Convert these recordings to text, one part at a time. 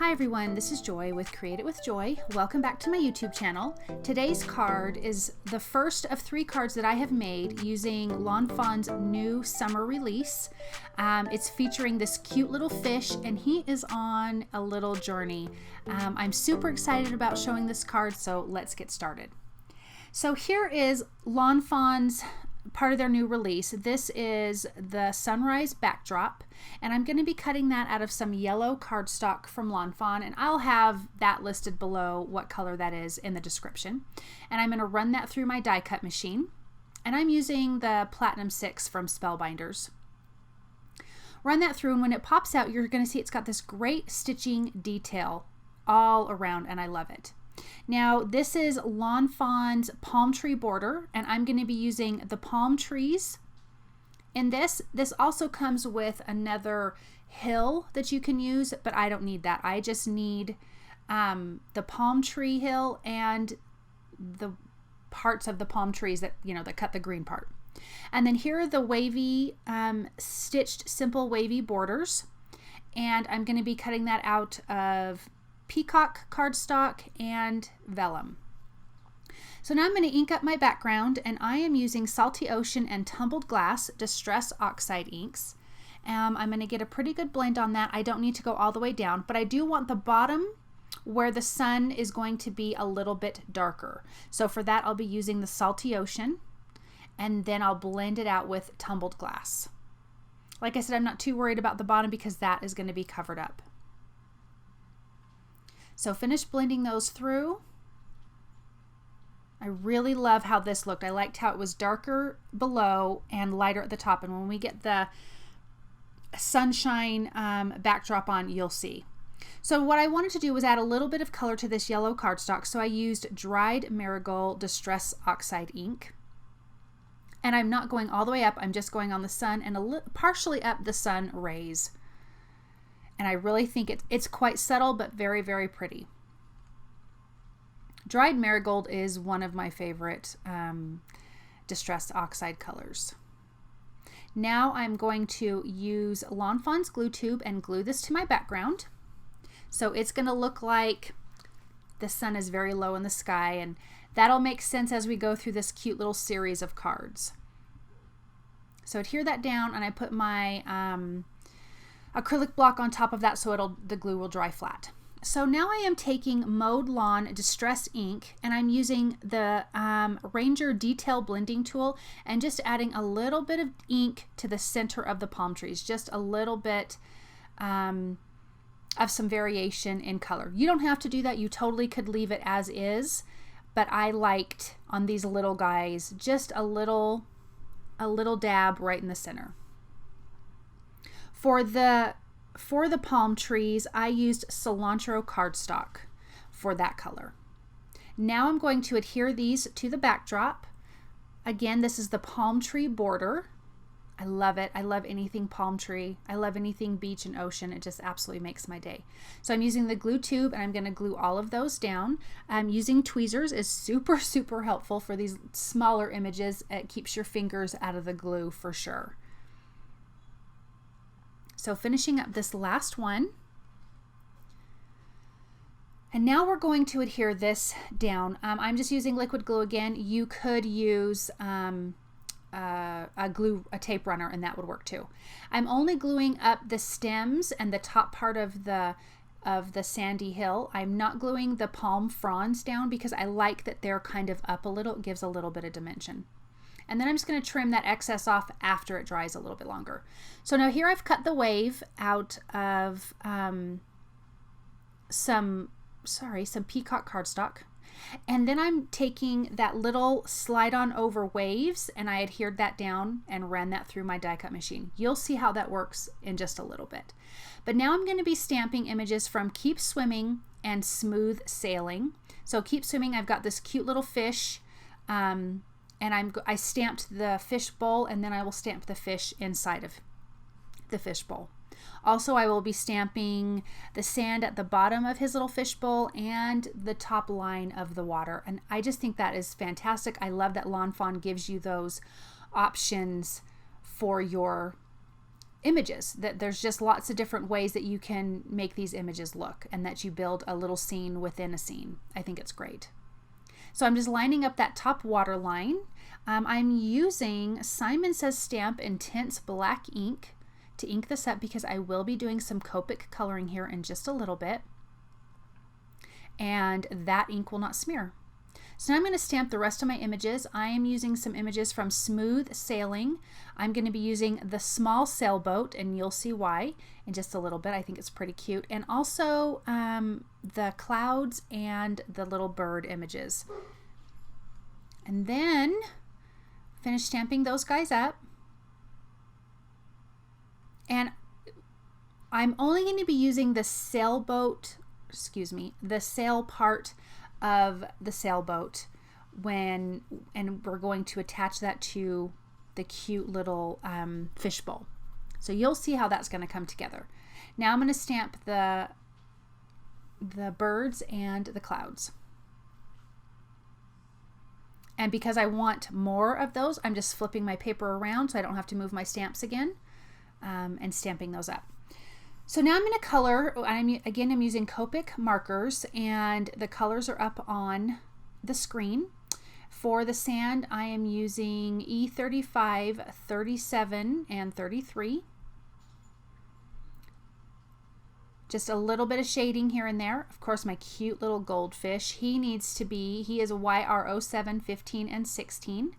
Hi everyone, this is Joy with Create It with Joy. Welcome back to my YouTube channel. Today's card is the first of 3 cards that I have made using Lawn Fawn's new summer release. It's featuring this cute little fish and he is on a little journey. I'm super excited about showing this card, so let's get started. So here is Lawn Fawn's part of their new release. This is the sunrise backdrop, and I'm going to be cutting that out of some yellow cardstock from Lawn Fawn, and I'll have that listed below what color that is in the description. And I'm going to run that through my die cut machine, and I'm using the Platinum 6 from Spellbinders. Run that through, and when it pops out, you're going to see it's got this great stitching detail all around, and I love it. Now this is Lawn Fawn's palm tree border, and I'm going to be using the palm trees in this. This also comes with another hill that you can use, but I don't need that. I just need the palm tree hill and the parts of the palm trees that, that cut the green part. And then here are the wavy stitched simple wavy borders, and I'm going to be cutting that out of peacock cardstock and vellum. So now I'm going to ink up my background, and I am using Salty Ocean and Tumbled Glass Distress Oxide inks. I'm going to get a pretty good blend on that. I don't need to go all the way down, but I do want the bottom where the sun is going to be a little bit darker. So for that I'll be using the Salty Ocean, and then I'll blend it out with Tumbled Glass. Like I said, I'm not too worried about the bottom because that is going to be covered up. So finish blending those through. I really love how this looked. I liked how it was darker below and lighter at the top. And when we get the sunshine backdrop on, you'll see. So what I wanted to do was add a little bit of color to this yellow cardstock. So I used dried marigold Distress Oxide ink. And I'm not going all the way up. I'm just going on the sun and partially up the sun rays. And I really think it's quite subtle, but very, very pretty. Dried marigold is one of my favorite Distress Oxide colors. Now I'm going to use Lawn Fawn's glue tube and glue this to my background. So it's going to look like the sun is very low in the sky, and that'll make sense as we go through this cute little series of cards. So adhere that down, and I put my acrylic block on top of that so the glue will dry flat. So now I am taking Mowed Lawn Distress ink, and I'm using the Ranger Detail Blending Tool and just adding a little bit of ink to the center of the palm trees, just a little bit of some variation in color. You don't have to do that. You totally could leave it as is, but I liked on these little guys just a little dab right in the center. For the palm trees, I used cilantro cardstock for that color. Now I'm going to adhere these to the backdrop. Again, this is the palm tree border. I love it. I love anything palm tree. I love anything beach and ocean. It just absolutely makes my day. So I'm using the glue tube, and I'm going to glue all of those down. Using tweezers is super, super helpful for these smaller images. It keeps your fingers out of the glue for sure. So finishing up this last one. And now we're going to adhere this down. I'm just using liquid glue again. You could use a tape runner, and that would work too. I'm only gluing up the stems and the top part of the sandy hill. I'm not gluing the palm fronds down because I like that they're kind of up a little. It gives a little bit of dimension. And then I'm just going to trim that excess off after it dries a little bit longer. So now here I've cut the wave out of some peacock cardstock. And then I'm taking that little slide on over waves, and I adhered that down and ran that through my die cut machine. You'll see how that works in just a little bit. But now I'm going to be stamping images from Keep Swimming and Smooth Sailing. So Keep Swimming, I've got this cute little fish, and I stamped the fish bowl, and then I will stamp the fish inside of the fish bowl. Also, I will be stamping the sand at the bottom of his little fish bowl and the top line of the water. And I just think that is fantastic. I love that Lawn Fawn gives you those options for your images, that there's just lots of different ways that you can make these images look and that you build a little scene within a scene. I think it's great. So I'm just lining up that top water line. I'm using Simon Says Stamp Intense Black ink to ink this up because I will be doing some Copic coloring here in just a little bit, and that ink will not smear. So now I'm going to stamp the rest of my images. I am using some images from Smooth Sailing. I'm going to be using the small sailboat, and you'll see why in just a little bit. I think it's pretty cute. And also the clouds and the little bird images. And then finish stamping those guys up. And I'm only going to be using the sailboat, the sail part of the sailboat and we're going to attach that to the cute little fishbowl. So you'll see how that's going to come together. Now I'm going to stamp the birds and the clouds. And because I want more of those, I'm just flipping my paper around so I don't have to move my stamps again, and stamping those up. So now I'm going to color. I'm using Copic markers, and the colors are up on the screen. For the sand, I am using E35, 37, and 33. Just a little bit of shading here and there. Of course, my cute little goldfish. He is a YR07, 15, and 16.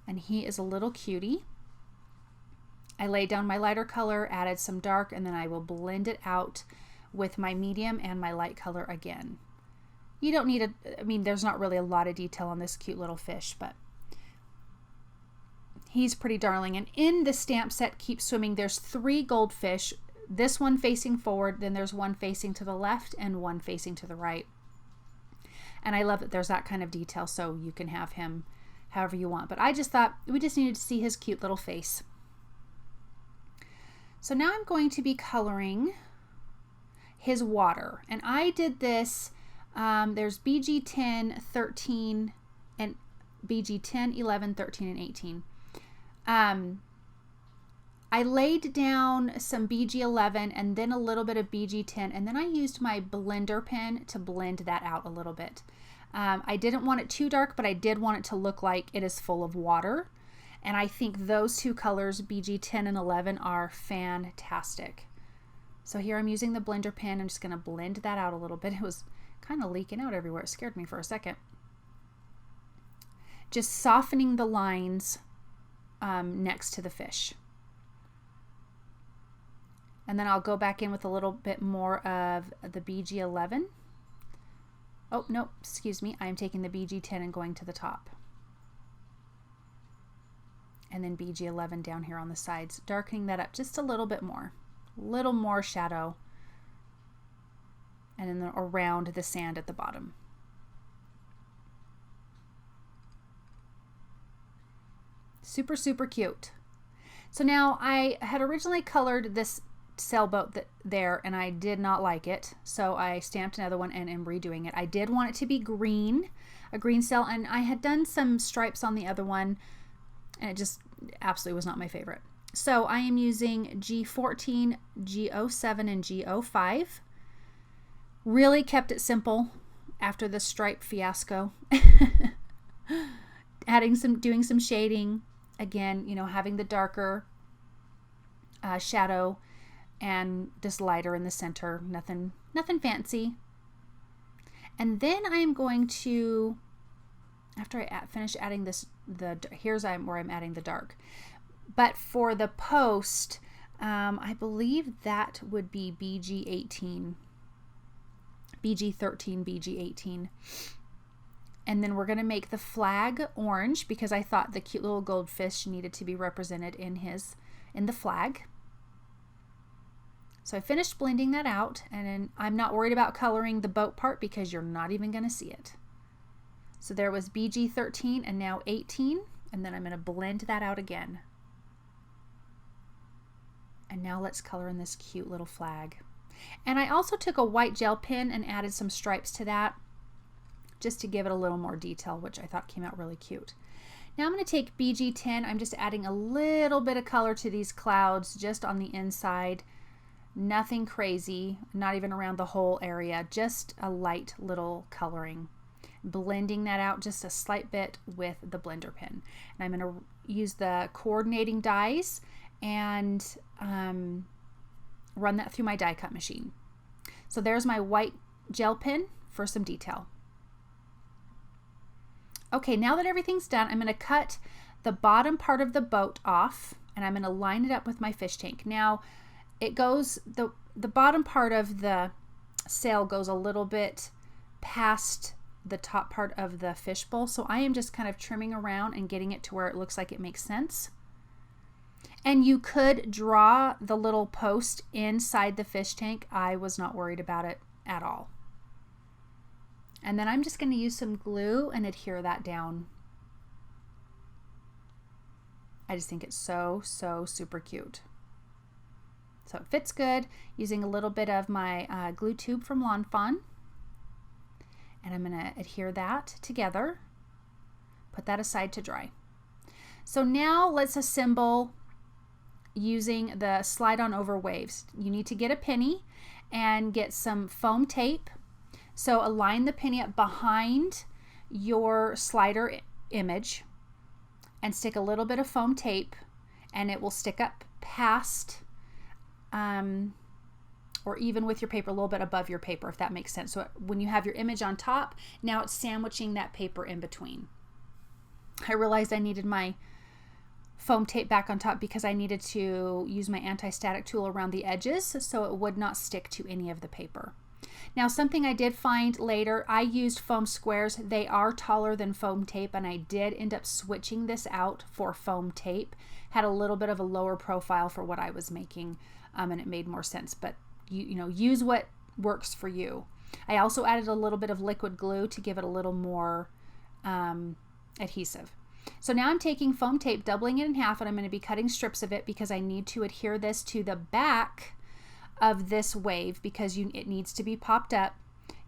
And he is a little cutie. I laid down my lighter color, added some dark, and then I will blend it out with my medium and my light color again. You don't need there's not really a lot of detail on this cute little fish, but he's pretty darling. And in the stamp set, Keep Swimming, there's 3 goldfish. This one facing forward, then there's one facing to the left and one facing to the right. And I love that there's that kind of detail, so you can have him however you want. But I just thought we just needed to see his cute little face. So now I'm going to be coloring his water. And I did this, there's BG 10, 13, and BG 10, 11, 13, and 18. I laid down some BG 11 and then a little bit of BG 10, and then I used my blender pen to blend that out a little bit. I didn't want it too dark, but I did want it to look like it is full of water. And I think those 2 colors, BG 10 and 11, are fantastic. So here I'm using the blender pen. I'm just going to blend that out a little bit. It was kind of leaking out everywhere. It scared me for a second. Just softening the lines next to the fish. And then I'll go back in with a little bit more of the BG 11. Oh, no, excuse me. I'm taking the BG 10 and going to the top. And then BG 11 down here on the sides, darkening that up just a little bit more. A little more shadow. And then around the sand at the bottom. Super, super cute. So now I had originally colored this sailboat there, and I did not like it, so I stamped another one and am redoing it. I did want it to be green, a green sail, and I had done some stripes on the other one, and it just absolutely was not my favorite. So I am using G14, G07, and G05. Really kept it simple after the stripe fiasco. Doing some shading. Again, having the darker shadow and this lighter in the center. Nothing fancy. And then I am going to, after I finish adding this, here's where I'm adding the dark. But for the post, I believe that would be BG 18, BG 13, BG 18. And then we're going to make the flag orange because I thought the cute little goldfish needed to be represented in the flag. So I finished blending that out, and then I'm not worried about coloring the boat part because you're not even going to see it. So there was BG 13 and now 18, and then I'm going to blend that out again. And now let's color in this cute little flag. And I also took a white gel pen and added some stripes to that just to give it a little more detail, which I thought came out really cute. Now I'm going to take BG10. I'm just adding a little bit of color to these clouds just on the inside. Nothing crazy, not even around the whole area, just a light little coloring. Blending that out just a slight bit with the blender pen. And I'm going to use the coordinating dies and run that through my die cut machine. So there's my white gel pen for some detail. Okay, now that everything's done, I'm going to cut the bottom part of the boat off, and I'm going to line it up with my fish tank. Now, it goes, the bottom part of the sail goes a little bit past the top part of the fishbowl, so I am just kind of trimming around and getting it to where it looks like it makes sense. And you could draw the little post inside the fish tank. I was not worried about it at all. And then I'm just going to use some glue and adhere that down. I just think it's so super cute. So it fits good, using a little bit of my glue tube from Lawn Fawn. And I'm going to adhere that together. Put that aside to dry. So now let's assemble using the slide on over waves. You need to get a penny and get some foam tape. So align the penny up behind your slider image and stick a little bit of foam tape, and it will stick up past or even with your paper, a little bit above your paper, if that makes sense. So when you have your image on top, now it's sandwiching that paper in between. I realized I needed my foam tape back on top because I needed to use my anti-static tool around the edges so it would not stick to any of the paper. Now, something I did find later, I used foam squares. They are taller than foam tape, and I did end up switching this out for foam tape. Had a little bit of a lower profile for what I was making, and it made more sense. But you know, use what works for you. I also added a little bit of liquid glue to give it a little more adhesive. So now I'm taking foam tape, doubling it in half, and I'm going to be cutting strips of it because I need to adhere this to the back of this wave because it needs to be popped up.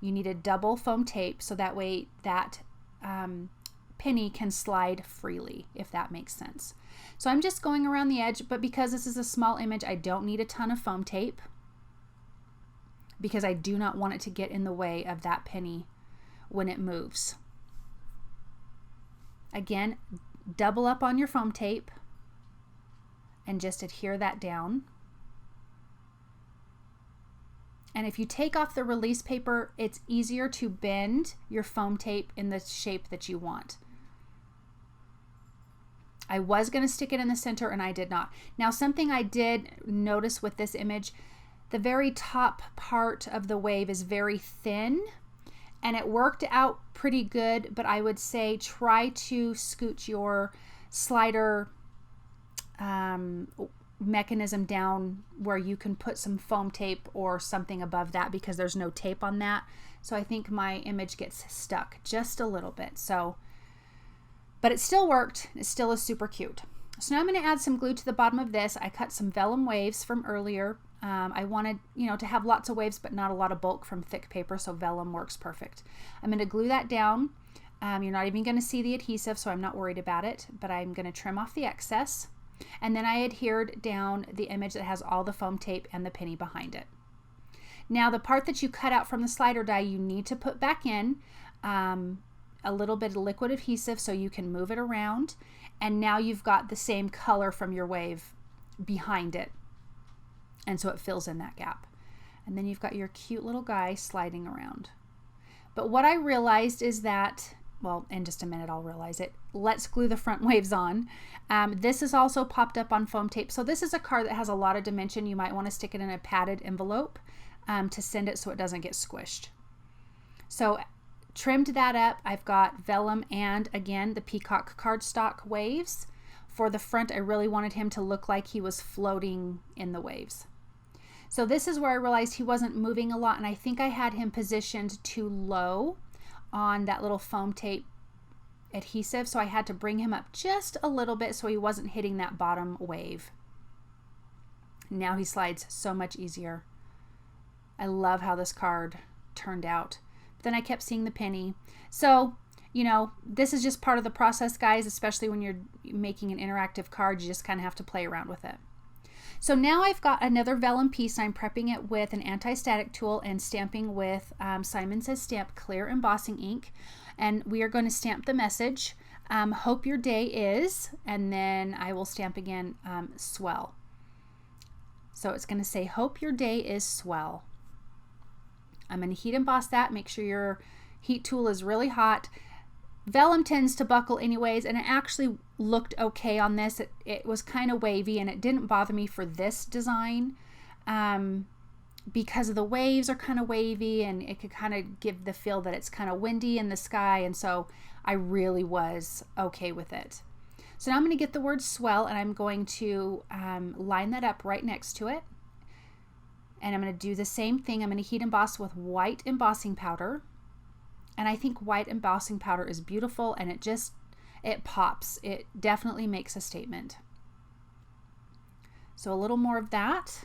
You need a double foam tape so that way that penny can slide freely, if that makes sense. So I'm just going around the edge, but because this is a small image, I don't need a ton of foam tape because I do not want it to get in the way of that penny when it moves. Again, double up on your foam tape and just adhere that down. And if you take off the release paper, it's easier to bend your foam tape in the shape that you want. I was going to stick it in the center and I did not. Now, something I did notice with this image, the very top part of the wave is very thin and it worked out pretty good, but I would say try to scoot your slider mechanism down where you can put some foam tape or something above that because there's no tape on that. So I think my image gets stuck just a little bit. So, but it still worked. It still is super cute. So now I'm going to add some glue to the bottom of this. I cut some vellum waves from earlier. I wanted, to have lots of waves, but not a lot of bulk from thick paper. So vellum works perfect. I'm going to glue that down. You're not even going to see the adhesive, so I'm not worried about it, but I'm going to trim off the excess. And then I adhered down the image that has all the foam tape and the penny behind it. Now the part that you cut out from the slider die, you need to put back in a little bit of liquid adhesive so you can move it around. And now you've got the same color from your wave behind it. And so it fills in that gap. And then you've got your cute little guy sliding around. But what I realized is that, well, in just a minute I'll realize it. Let's glue the front waves on. This is also popped up on foam tape. So this is a card that has a lot of dimension. You might want to stick it in a padded envelope to send it so it doesn't get squished. So trimmed that up. I've got vellum and again the peacock cardstock waves. For the front, I really wanted him to look like he was floating in the waves. So this is where I realized he wasn't moving a lot, and I think I had him positioned too low on that little foam tape adhesive, so I had to bring him up just a little bit so he wasn't hitting that bottom wave. Now he slides so much easier. I love how this card turned out. But then I kept seeing the penny. So you know, this is just part of the process, guys, especially when you're making an interactive card. You just kind of have to play around with it. So now I've got another vellum piece. I'm prepping it with an anti-static tool and stamping with Simon Says Stamp clear embossing ink. And we are going to stamp the message, hope your day is, and then I will stamp again, swell. So it's going to say, hope your day is swell. I'm going to heat emboss that. Make sure your heat tool is really hot. Vellum tends to buckle anyways, and it actually looked okay on this. It was kind of wavy, and it didn't bother me for this design because of the waves are kind of wavy, and it could kind of give the feel that it's kind of windy in the sky, and so I really was okay with it. So now I'm going to get the word swell, and I'm going to line that up right next to it. And I'm going to do the same thing. I'm going to heat emboss with white embossing powder. And I think white embossing powder is beautiful, and it pops. It definitely makes a statement. So a little more of that.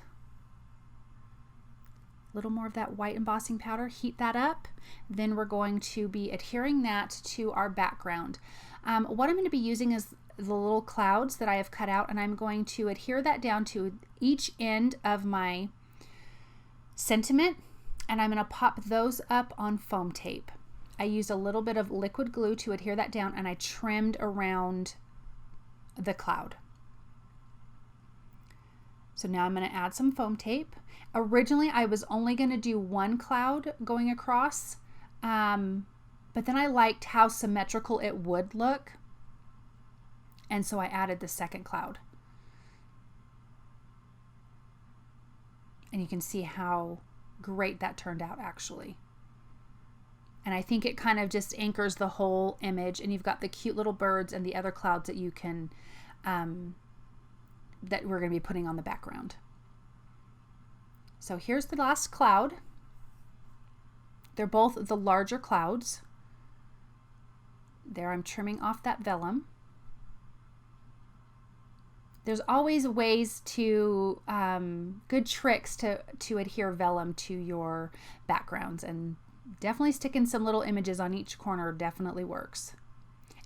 A little more of that white embossing powder. Heat that up. Then we're going to be adhering that to our background. What I'm going to be using is the little clouds that I have cut out, and I'm going to adhere that down to each end of my sentiment, and I'm going to pop those up on foam tape. I used a little bit of liquid glue to adhere that down, and I trimmed around the cloud. So now I'm going to add some foam tape. Originally, I was only going to do one cloud going across, but then I liked how symmetrical it would look, and so I added the second cloud. And you can see how great that turned out, actually. And I think it kind of just anchors the whole image, and you've got the cute little birds and the other clouds that you can, that we're going to be putting on the background. So here's the last cloud. They're both the larger clouds. There, I'm trimming off that vellum. There's always ways to, good tricks to adhere vellum to your backgrounds, and definitely sticking some little images on each corner definitely works.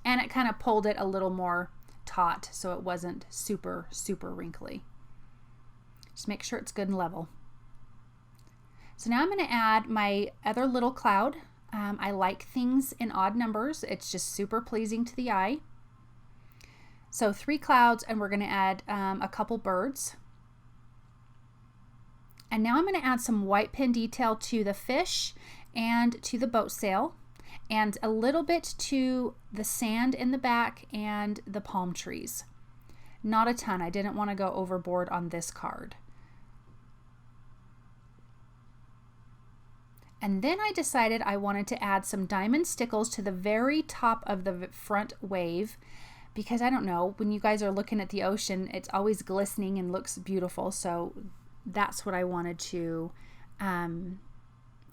And it kind of pulled it a little more taut so it wasn't super, super wrinkly. Just make sure it's good and level. So now I'm going to add my other little cloud. I like things in odd numbers. It's just super pleasing to the eye. So 3 clouds, and we're going to add a couple birds. And now I'm going to add some white pen detail to the fish and to the boat sail, and a little bit to the sand in the back and the palm trees. Not a ton. I didn't want to go overboard on this card. And then I decided I wanted to add some diamond stickles to the very top of the front wave, because I don't know, when you guys are looking at the ocean, it's always glistening and looks beautiful. So that's what I wanted to,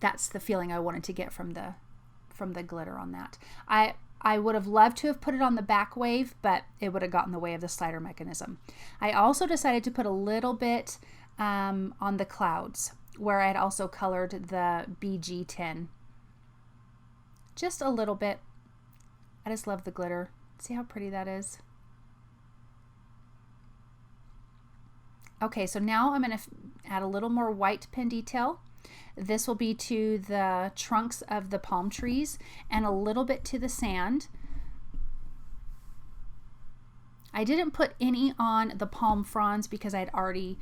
that's the feeling I wanted to get from the glitter on that. I would have loved to have put it on the back wave, but it would have gotten in the way of the slider mechanism. I also decided to put a little bit on the clouds, where I had also colored the BG10. Just a little bit. I just love the glitter. See how pretty that is? Okay, so now I'm going to add a little more white pen detail. This will be to the trunks of the palm trees and a little bit to the sand. I didn't put any on the palm fronds because I'd already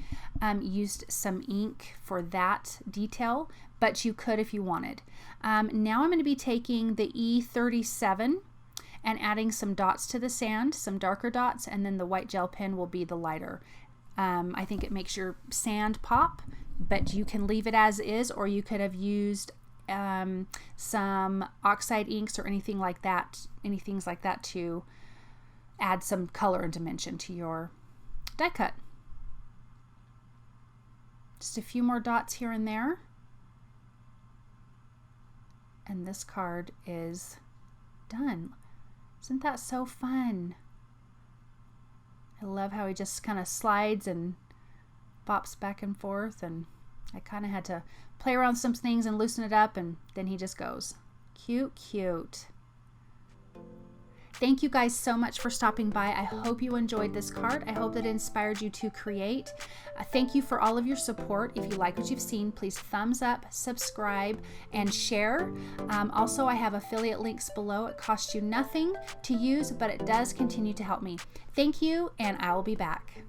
used some ink for that detail, but you could if you wanted. Now I'm going to be taking the E37 and adding some dots to the sand, some darker dots, and then the white gel pen will be the lighter. I think it makes your sand pop, but you can leave it as is, or you could have used some oxide inks or anything like that to add some color and dimension to your die cut. Just a few more dots here and there. And this card is done. Isn't that so fun? I love how he just kind of slides and bops back and forth, and I kind of had to play around with some things and loosen it up, and then he just goes. Cute, cute. Thank you guys so much for stopping by. I hope you enjoyed this card. I hope that it inspired you to create. Thank you for all of your support. If you like what you've seen, please thumbs up, subscribe, and share. Also, I have affiliate links below. It costs you nothing to use, but it does continue to help me. Thank you, and I will be back.